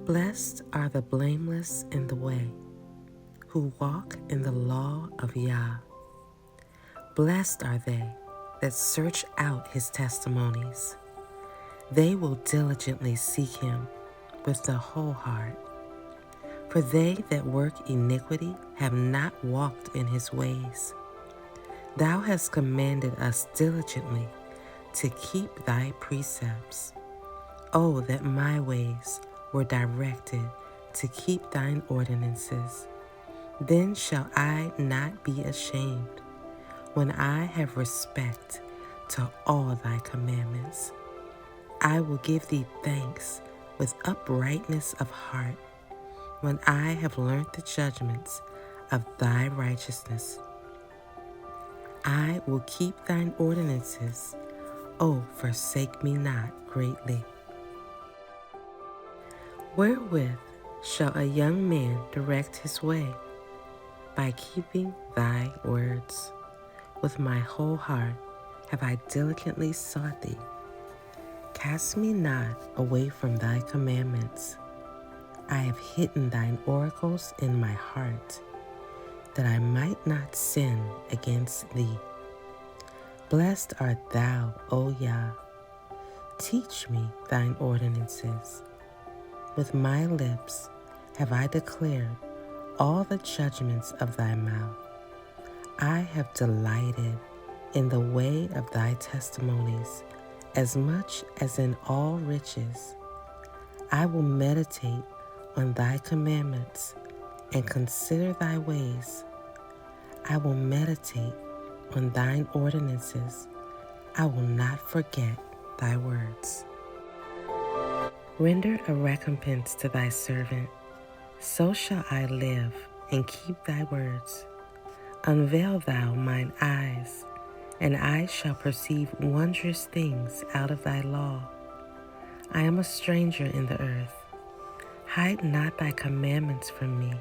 Blessed are the blameless in the way, who walk in the law of Yah. Blessed are they that search out his testimonies. They will diligently seek him with the whole heart. For they that work iniquity have not walked in his ways. Thou hast commanded us diligently to keep thy precepts. Oh, that my ways were directed to keep thine ordinances. Then shall I not be ashamed, when I have respect to all thy commandments. I will give thee thanks with uprightness of heart, when I have learnt the judgments of thy righteousness. I will keep thine ordinances. O forsake me not greatly. Wherewith shall a young man direct his way? By keeping thy words. With my whole heart have I diligently sought thee. Cast me not away from thy commandments. I have hidden thine oracles in my heart, that I might not sin against thee. Blessed art thou, O Yah. Teach me thine ordinances. With my lips have I declared all the judgments of thy mouth. I have delighted in the way of thy testimonies as much as in all riches. I will meditate on thy commandments and consider thy ways. I will meditate on thine ordinances. I will not forget thy words. Render a recompense to thy servant, so shall I live and keep thy words. Unveil thou mine eyes, and I shall perceive wondrous things out of thy law. I am a stranger in the earth. Hide not thy commandments from me.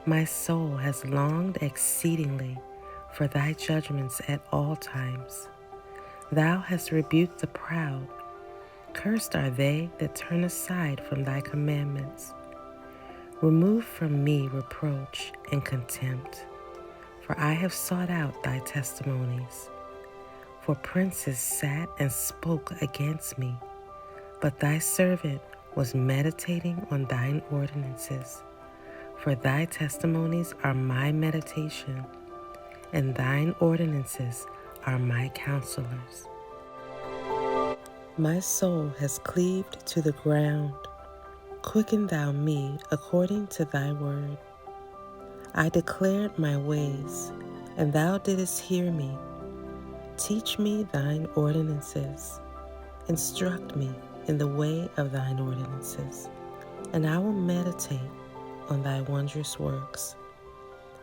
My soul has longed exceedingly for thy judgments at all times. Thou hast rebuked the proud. Cursed are they that turn aside from thy commandments. Remove from me reproach and contempt, for I have sought out thy testimonies. For princes sat and spoke against me, but thy servant was meditating on thine ordinances. For thy testimonies are my meditation, and thine ordinances are my counselors. My soul has cleaved to the ground. Quicken thou me according to thy word. I declared my ways, and thou didst hear me. Teach me thine ordinances. Instruct me in the way of thine ordinances, and I will meditate on thy wondrous works.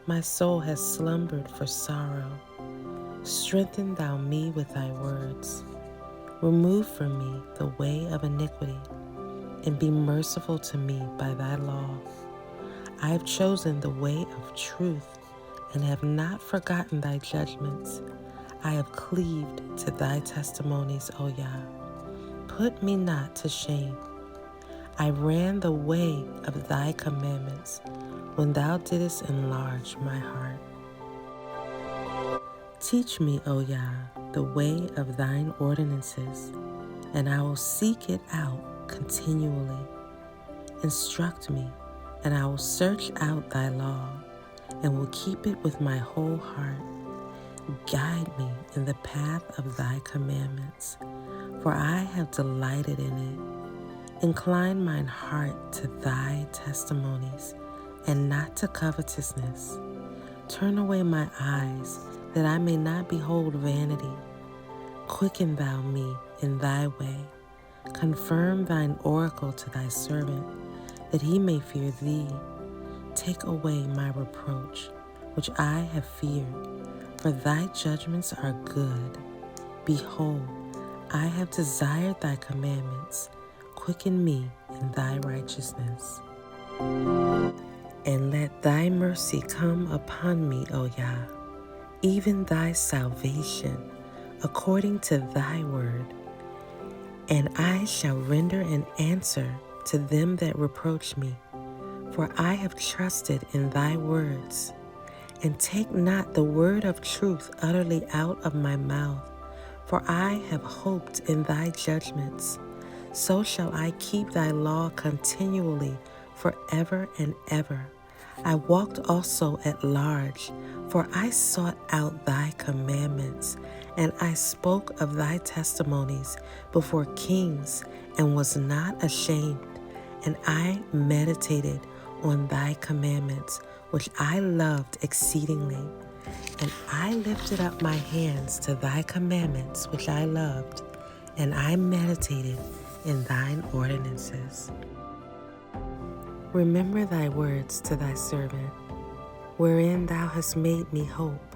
My soul has slumbered for sorrow. Strengthen thou me with thy words. Remove from me the way of iniquity, and be merciful to me by thy law. I have chosen the way of truth, and have not forgotten thy judgments. I have cleaved to thy testimonies, O Yah. Put me not to shame. I ran the way of thy commandments, when thou didst enlarge my heart. Teach me, O Yah, the way of thine ordinances, and I will seek it out continually. Instruct me, and I will search out thy law, and will keep it with my whole heart. Guide me in the path of thy commandments, for I have delighted in it. Incline mine heart to thy testimonies, and not to covetousness. Turn away my eyes, that I may not behold vanity. Quicken thou me in thy way. Confirm thine oracle to thy servant, that he may fear thee. Take away my reproach, which I have feared, for thy judgments are good. Behold, I have desired thy commandments. Quicken me in thy righteousness. And let thy mercy come upon me, O Yah, even thy salvation, according to thy word. And I shall render an answer to them that reproach me, for I have trusted in thy words. And take not the word of truth utterly out of my mouth, for I have hoped in thy judgments. So shall I keep thy law continually forever and ever. I walked also at large, for I sought out thy commandments, and I spoke of thy testimonies before kings, and was not ashamed. And I meditated on thy commandments, which I loved exceedingly. And I lifted up my hands to thy commandments, which I loved, and I meditated in thine ordinances. Remember thy words to thy servant, wherein thou hast made me hope.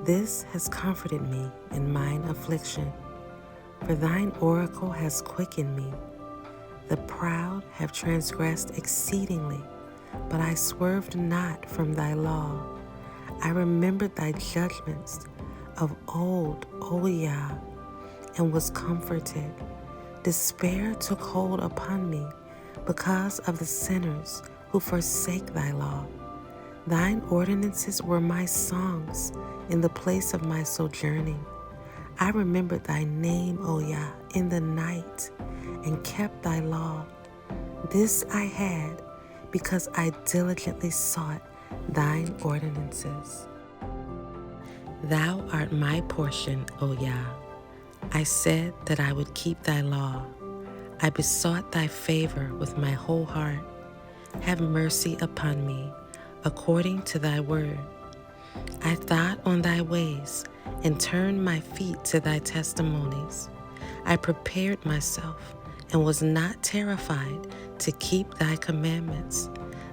This has comforted me in mine affliction, for thine oracle has quickened me. The proud have transgressed exceedingly, but I swerved not from thy law. I remembered thy judgments of old, O Yah, and was comforted. Despair took hold upon me because of the sinners who forsake thy law. Thine ordinances were my songs in the place of my sojourning. I remembered thy name, O Yah, in the night, and kept thy law. This I had because I diligently sought thine ordinances. Thou art my portion, O Yah. I said that I would keep thy law. I besought thy favor with my whole heart. Have mercy upon me, according to thy word. I thought on thy ways, and turned my feet to thy testimonies. I prepared myself, and was not terrified to keep thy commandments.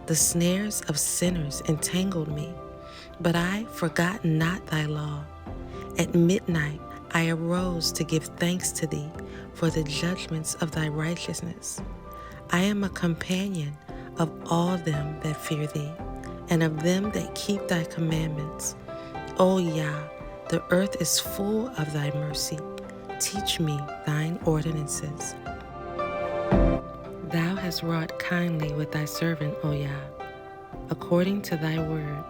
The snares of sinners entangled me, but I forgot not thy law. At midnight I arose to give thanks to thee for the judgments of thy righteousness. I am a companion of all them that fear thee, and of them that keep thy commandments. O Yah, the earth is full of thy mercy. Teach me thine ordinances. Thou hast wrought kindly with thy servant, O Yah, according to thy word.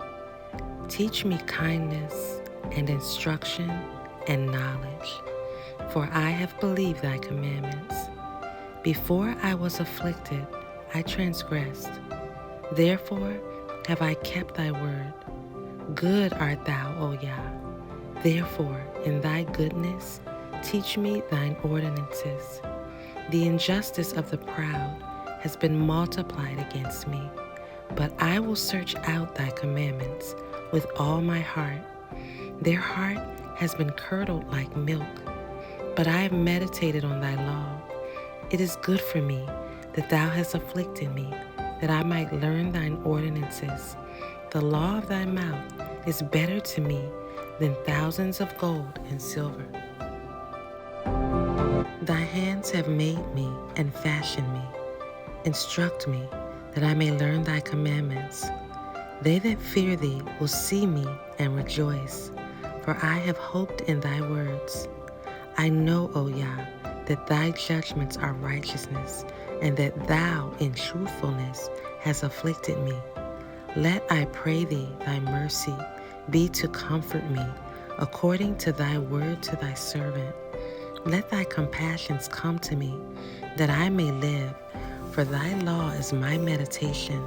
Teach me kindness and instruction and knowledge, for I have believed thy commandments. Before I was afflicted, I transgressed. Therefore have I kept thy word. Good art thou, O Yah. Therefore, in thy goodness, teach me thine ordinances. The injustice of the proud has been multiplied against me, but I will search out thy commandments with all my heart. Their heart has been curdled like milk, but I have meditated on thy law. It is good for me that thou hast afflicted me, that I might learn thine ordinances. The law of thy mouth is better to me than thousands of gold and silver. Thy hands have made me and fashioned me. Instruct me, that I may learn thy commandments. They that fear thee will see me and rejoice, for I have hoped in thy words. I know, O Yah, that thy judgments are righteousness, and that thou in truthfulness hast afflicted me. Let, I pray thee, thy mercy be to comfort me, according to thy word to thy servant. Let thy compassions come to me, that I may live, for thy law is my meditation.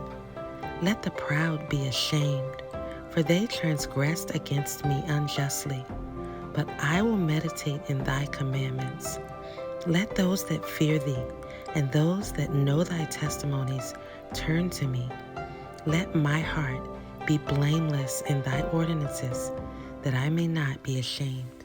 Let the proud be ashamed, for they transgressed against me unjustly. But I will meditate in thy commandments. Let those that fear thee, and those that know thy testimonies, turn to me. Let my heart be blameless in thy ordinances, that I may not be ashamed.